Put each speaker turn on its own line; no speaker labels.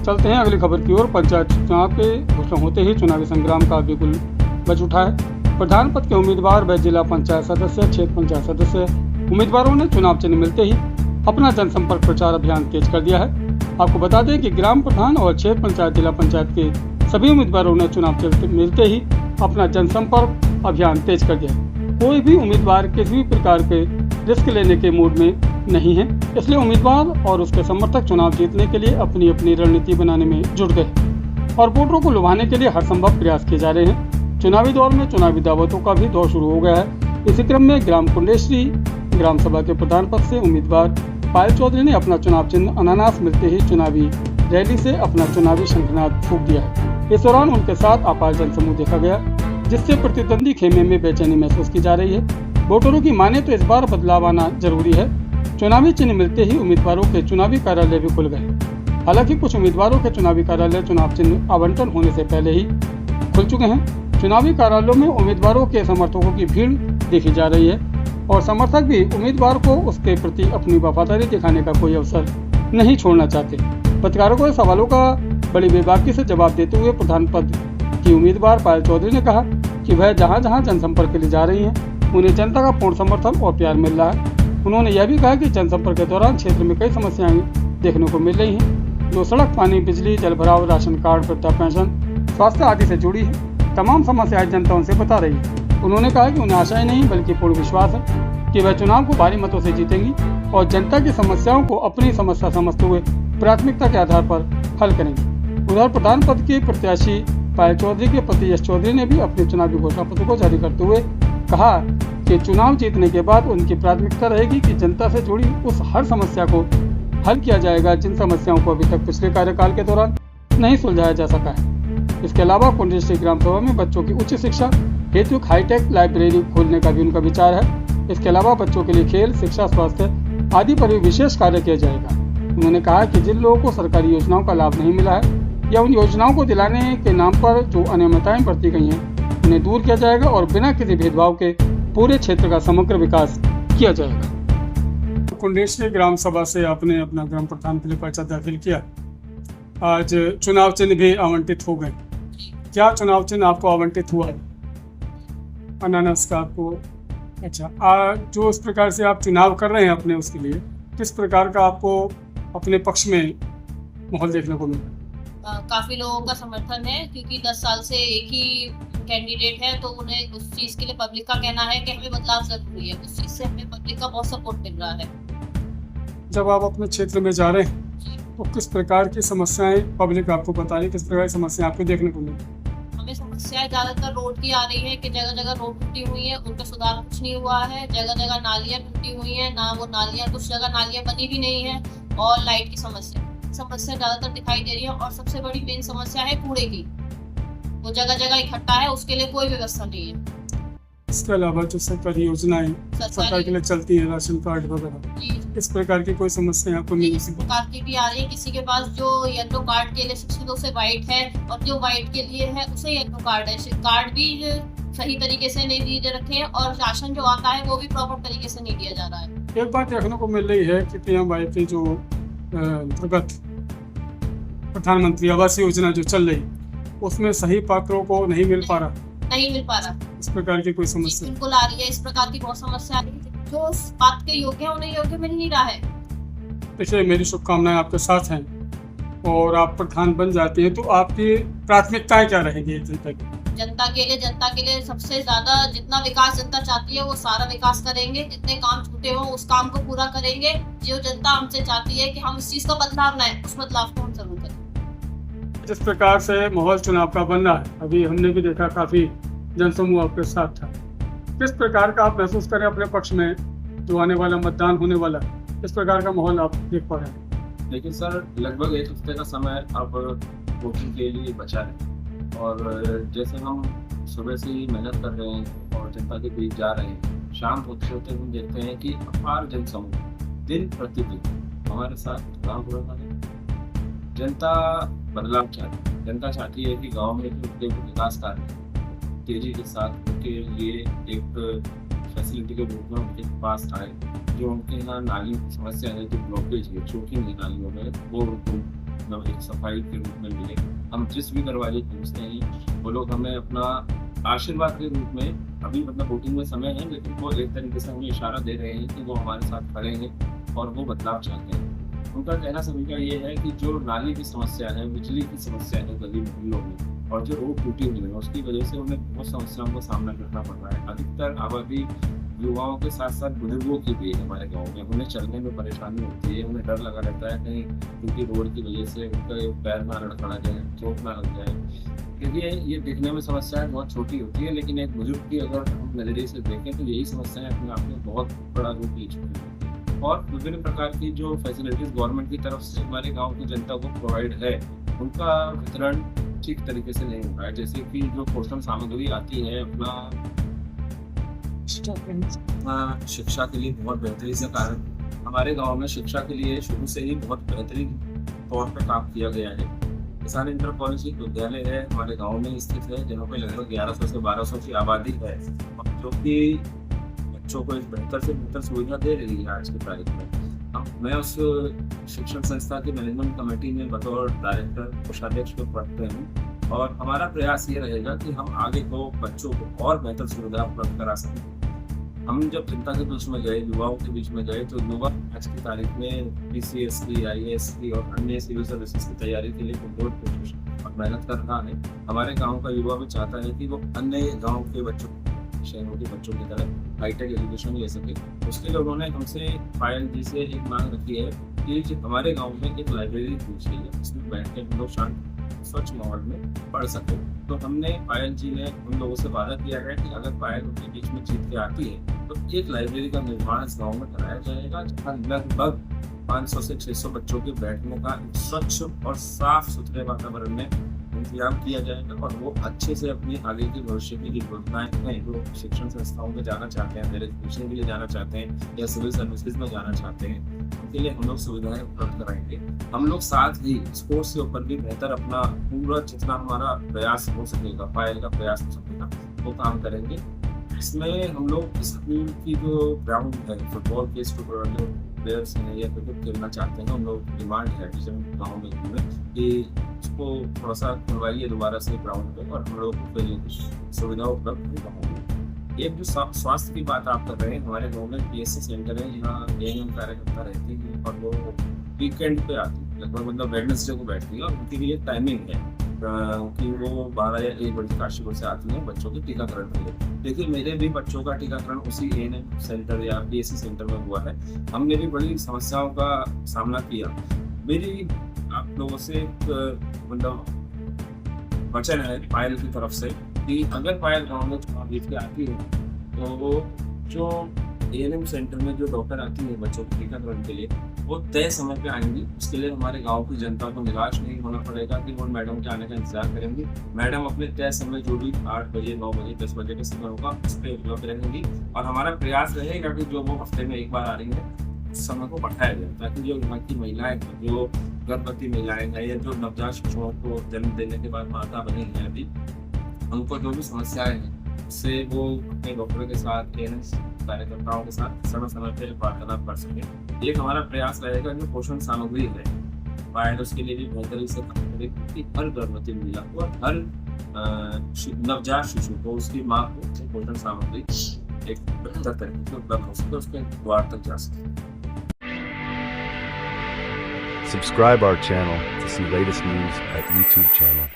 चलते हैं अगली खबर की ओर। पंचायत चुनाव के घोषणा होते ही चुनावी संग्राम का बिगुल बज उठा है। प्रधान पद के उम्मीदवार व जिला पंचायत सदस्य, क्षेत्र पंचायत सदस्य उम्मीदवारों ने चुनाव चिन्ह मिलते ही अपना जनसंपर्क प्रचार अभियान तेज कर दिया है। आपको बता दें कि ग्राम प्रधान और क्षेत्र पंचायत, जिला पंचायत के सभी उम्मीदवारों ने चुनाव चिन्ह मिलते ही अपना जनसंपर्क अभियान तेज कर दिया है। कोई भी उम्मीदवार किसी भी प्रकार के रिस्क लेने के मूड में नहीं है, इसलिए उम्मीदवार और उसके समर्थक चुनाव जीतने के लिए अपनी अपनी रणनीति बनाने में जुट गए और वोटरों को लुभाने के लिए हर संभव प्रयास किए जा रहे हैं। चुनावी दौर में चुनावी दावतों का भी दौर शुरू हो गया है। इसी क्रम में ग्राम कुंडेश्वरी ग्राम सभा के प्रधान पद से उम्मीदवार पायल चौधरी ने अपना चुनाव चिन्ह अनानास मिलते ही चुनावी रैली से अपना चुनावी शंखनाद फूंक दिया है। इस दौरान उनके साथ अपार जनसमूह देखा गया, जिससे प्रतिद्वंदी खेमे में बेचैनी महसूस की जा रही है। वोटरों की माने तो इस बार बदलाव आना जरूरी है। चुनावी चिन्ह मिलते ही उम्मीदवारों के चुनावी कार्यालय भी खुल गए। हालांकि कुछ उम्मीदवारों के चुनावी कार्यालय चुनाव चिन्ह आवंटन होने से पहले ही खुल चुके हैं। चुनावी कार्यालयों में उम्मीदवारों के समर्थकों की भीड़ देखी जा रही है और समर्थक भी उम्मीदवार को उसके प्रति अपनी वफादारी दिखाने का कोई अवसर नहीं छोड़ना चाहते। पत्रकारों के सवालों का बड़ी बेबाकी से जवाब देते हुए प्रधान पद की उम्मीदवार पायल चौधरी ने कहा कि वह जहां जहां जनसंपर्क के लिए जा रही हैं, उन्हें जनता का पूर्ण समर्थन और प्यार मिल रहा है। उन्होंने यह भी कहा कि जनसंपर्क के दौरान क्षेत्र में कई समस्याएं देखने को मिल रही हैं, जो सड़क, पानी, बिजली, जल भराव, राशन कार्ड, वृद्धा पेंशन, स्वास्थ्य आदि से जुड़ी है। तमाम समस्याएं जनता उनसे बता रही है। उन्होंने कहा कि उन्हें आशा ही नहीं बल्कि पूर्ण विश्वास है कि वह चुनाव को भारी मतों से जीतेंगी और जनता की समस्याओं को अपनी समस्या समझते हुए प्राथमिकता के आधार पर हल करेंगी। उधर प्रधान पद के प्रत्याशी पायल चौधरी के पति यश चौधरी ने भी अपने चुनावी घोषणा पत्र को जारी करते हुए कहा कि चुनाव जीतने के बाद उनकी प्राथमिकता रहेगी कि जनता से जुड़ी उस हर समस्या को हल किया जाएगा जिन समस्याओं को अभी तक पिछले कार्यकाल के दौरान नहीं सुलझाया जा सका है। इसके अलावा कुंडेश्वरी ग्राम सभा में बच्चों की उच्च शिक्षा हेतु हाईटेक लाइब्रेरी खोलने का भी उनका विचार है। इसके अलावा बच्चों के लिए खेल, शिक्षा, स्वास्थ्य आदि पर भी विशेष कार्य किया जाएगा। उन्होंने कहा कि जिन लोगों को सरकारी योजनाओं का लाभ नहीं मिला है या उन योजनाओं को दिलाने के नाम पर जो अनियमितताएं बरती गई हैं, उन्हें दूर किया जाएगा और बिना किसी भेदभाव के पूरे क्षेत्र का समग्र विकास किया जाएगा। कुंडेश्वरी ग्राम सभा से आपने अपना ग्राम प्रधान के लिए पर्चा दाखिल किया। आज चुनाव चिन्ह भी आवंटित हो गए। क्या चुनाव चिन्ह आपको आवंटित हुआ? अनानास का आपको? अच्छा, जो इस प्रकार से आप चुनाव कर रहे हैं अपने उसके लिए, किस प्रकार का आपको अपने पक्ष में माहौल देखने को मिला?
काफी लोगों का समर्थन है क्योंकि 10 साल से एक ही कैंडिडेट है, तो उन्हें उस चीज के लिए पब्लिक का कहना है कि हमें बदलाव जरूरी है। उस चीज से हमें पब्लिक का बहुत सपोर्ट मिल रहा है।
जब आप अपने क्षेत्र में जा रहे हैं तो किस प्रकार की समस्याएं पब्लिक आपको बता रही है, किस प्रकार की समस्याएं आपको देखने को मिली?
हमें समस्याएं ज्यादातर रोड की आ रही है कि जगह जगह रोड टूटी हुई है, उनका सुधार कुछ नहीं हुआ है। जगह जगह नालियां टूटी हुई है, ना वो नालियां, कुछ जगह नालियां बनी भी नहीं है। और लाइट की समस्या ज्यादातर दिखाई दे रही है। और सबसे बड़ी मेन समस्या है कूड़े की, वो जगह जगह इकट्ठा है, उसके लिए कोई व्यवस्था नहीं है।
इसके अलावा जो सरकारी योजनाएं सरकार के लिए चलती है, राशन कार्ड वगैरह, इस प्रकार की कोई समस्या आपको नहीं?
इस प्रकार की भी आ रही है। किसी के पास जो येलो कार्ड के लिए 62 से व्हाइट है और जो व्हाइट के लिए है उसे येलो कार्ड है, कार्ड भी सही तरीके से नहीं दिए रखे हैं और राशन जो आता है वो भी प्रॉपर तरीके से नहीं दिया जा रहा है।
एक बात देखने को मिल रही है कि पीएम की जो अंतर्गत प्रधानमंत्री आवास योजना जो चल रही, उसमें सही पात्रों को नहीं मिल पा रहा। इस प्रकार की कोई समस्या
बिल्कुल आ रही है। इस प्रकार की बहुत समस्या आ रही है। जो बात के योग्य है उन्हें योग्य मिल नहीं रहा है।
देखिए, मेरी शुभकामनाएं आपके साथ हैं और आप प्रधान बन जाती हैं तो आपकी प्राथमिकताएं क्या रहेगी?
जनता के लिए सबसे ज्यादा जितना विकास जनता चाहती है वो सारा विकास करेंगे। जितने काम छूटे हो उस काम को पूरा करेंगे। जो जनता हमसे चाहती है कि हम इस चीज का बदलाव लाएं, उस बदलाव को हम जरूर करें।
जिस प्रकार से माहौल चुनाव का बन रहा है, अभी हमने भी देखा काफी जनसमूह आपके साथ था। किस प्रकार का आप महसूस करें अपने पक्ष में जो आने वाला मतदान होने वाला, किस प्रकार का माहौल आप देख पा रहे हैं?
लेकिन सर, लगभग 1 हफ्ते का समय अब वोटिंग के लिए बचा है और जैसे हम सुबह से ही मेहनत कर रहे हैं और जनता के बीच जा रहे हैं, शाम होते होते हम देखते हैं कि अपार जनसमूह दिन प्रतिदिन हमारे साथ काम हो रहा है। जनता बदलाव चाहती है। जनता चाहती है कि गांव में जो विकास कार्य तेजी के साथ उनके लिए एक फैसिलिटी के रूप में उनके पास आए। जो उनके यहाँ नालियों की समस्या है, जो ब्लॉकेज है, चोकिंग है नालियों में, वो उनको मतलब एक सफाई के रूप में मिले। हम जिस भी दरवाजे पहुँचते हैं वो लोग हमें अपना आशीर्वाद के रूप में, अभी मतलब वोटिंग में समय है लेकिन वो एक तरीके से हमें इशारा दे रहे हैं कि वो हमारे साथ खड़े हैं और वो बदलाव चाहते हैं। उनका कहना सभी का ये है कि जो नाली की समस्या है, बिजली की समस्या है गली मोहल्लों में, और जो रोड टूटी हुई है उसकी वजह से उन्हें बहुत समस्याओं का सामना करना पड़ रहा है। अधिकतर आबादी युवाओं के साथ साथ बुजुर्गों की भी है हमारे गाँव में। उन्हें चलने में परेशानी होती है, उन्हें डर लगा रहता है कहीं क्योंकि रोड की वजह से उनका पैर ना लड़खड़ा जाए, चोट ना लग जाए। क्योंकि ये दिखने में समस्याएं बहुत छोटी होती है लेकिन एक बुजुर्ग की अगर हम नज़रिए से देखें तो यही समस्याएं अपने आप में बहुत बड़ा रूप ले चुकी हैं। और विभिन्न प्रकार की जो फैसिलिटीज़ गवर्नमेंट की तरफ से हमारे गांव की जनता को प्रोवाइड है उनका वितरण ठीक तरीके से नहीं हो रहा है। जैसे कि जो पोषण सामग्री आती है अपना शिक्षा के लिए बहुत बेहतरी से कारण हमारे गांव में शिक्षा के लिए शुरू से ही बहुत बेहतरीन तौर पर काम किया गया है। किसान इंटर कॉलेज विद्यालय है हमारे गांव में स्थित है जहाँ पे लगभग 1100 से 1200 की आबादी है जो कि बच्चों को एक बेहतर से बेहतर सुविधा दे रही है आज की तारीख में। मैं उस शिक्षण संस्था की मैनेजमेंट कमेटी में बतौर डायरेक्टर कोषाध्यक्ष पे पढ़ते हैं और हमारा प्रयास ये रहेगा कि हम आगे को बच्चों को और बेहतर सुविधा उपलब्ध करा सकें। हम जब जनता के बीच में गए, युवाओं के बीच में गए तो युवा आज की तारीख में PCS की, IAS की और अन्य सिविल सर्विसेज की तैयारी के लिए बहुत कोशिश और मेहनत कर रहा है। हमारे गांव का युवा भी चाहता है कि वो अन्य गांव के बच्चों, शहरों के बच्चों की तरह हाईटेक एजुकेशन ले सके। उसके लिए उन्होंने हमसे पायल जी से एक मांग रखी है कि हमारे गाँव में एक लाइब्रेरी खुलनी चाहिए जिसमें बैठ के हम लोग शांत स्वच्छ माहौल में पढ़ सके। तो हमने पायल जी ने उन लोगों से वादा किया है कि अगर पायल उनके बीच में जीत के आती है तो एक लाइब्रेरी का निर्माण इस गाँव में कराया जाएगा जहाँ लगभग 500 से 600 बच्चों के बैठने का स्वच्छ और साफ सुथरे वातावरण में इंतजाम किया जाएगा और वो अच्छे से अपनी आगे की भविष्य की योजनाएं हैं जो शिक्षण संस्थाओं में जाना चाहते हैं, एजुकेशन के लिए जाना चाहते हैं या सिविल सर्विसेज में जाना चाहते हैं, उनके लिए हम लोग सुविधाएं उपलब्ध कराएंगे। हम लोग साथ ही स्पोर्ट्स के ऊपर भी बेहतर अपना पूरा जितना हमारा प्रयास हो सकेगा, पायल का प्रयास हो सकेगा वो काम करेंगे। इसमें हम लोग स्कूल की जो ग्राउंड है फुटबॉल के जो प्लेयर्स हैं या क्रिकेट खेलना चाहते हैं उन लोग डिमांड है गाँव में कि उसको थोड़ा सा खुलवाइए दोबारा से ग्राउंड पे और हम लोग को सुविधा उपलब्ध होगी। एक जो स्वास्थ्य की बात आप कर रहे हैं, हमारे गाँव में PSC सेंटर है जहाँ ANM कार्यकर्ता रहती है और वो वीकेंड पे आती है, लगभग मतलब वेडनेसडे को बैठती है और उनके लिए टाइमिंग है कि वो 12 या 1 बजे काशीपुर से आती हैं बच्चों के टीकाकरण के लिए। देखिए मेरे भी बच्चों का टीकाकरण उसी ANM सेंटर या PSC सेंटर में हुआ है। हमने भी बड़ी समस्याओं का सामना किया। मेरी आप लोगों से मतलब वचन है पायल की तरफ से कि अगर पायल गाँव में चुनाव जीत के आती है तो वो जो ANM सेंटर में जो डॉक्टर आती है बच्चों के टीकाकरण के लिए वो तय समय पे आएंगी। उसके लिए हमारे गांव की जनता को निराश नहीं होना पड़ेगा कि वो मैडम के आने का इंतजार करेंगी। मैडम अपने तय समय जो भी 8 बजे 9 बजे 10 बजे के समय होगा उस पर उपलब्ध रहेंगी और हमारा प्रयास रहेगा कि जो वो हफ्ते में एक बार आ रही है उस समय को बढ़ाया जाए ताकि जो यहाँ की महिलाएं जो गर्भवती महिलाएं हैं या जो नवजात शिशुओं को जन्म देने के बाद माता बनी है अभी उनको जो भी समस्याएं हैं उससे वो अपने डॉक्टरों के साथ कार्यकर्ताओं के साथ समय समय पर वार्तालाप कर सकें। एक हमारा प्रयास रहेगा जो पोषण सामग्री है पायल उसके लिए भी बेहतरी से काम करेगी कि हर गर्भवती महिला को हर नवजात शिशु को उसकी माँ को पोषण सामग्री एक बेहतर तरीके से उपलब्ध हो सके, उसके द्वार तक जा सके।
Subscribe our channel to see latest news at YouTube channel.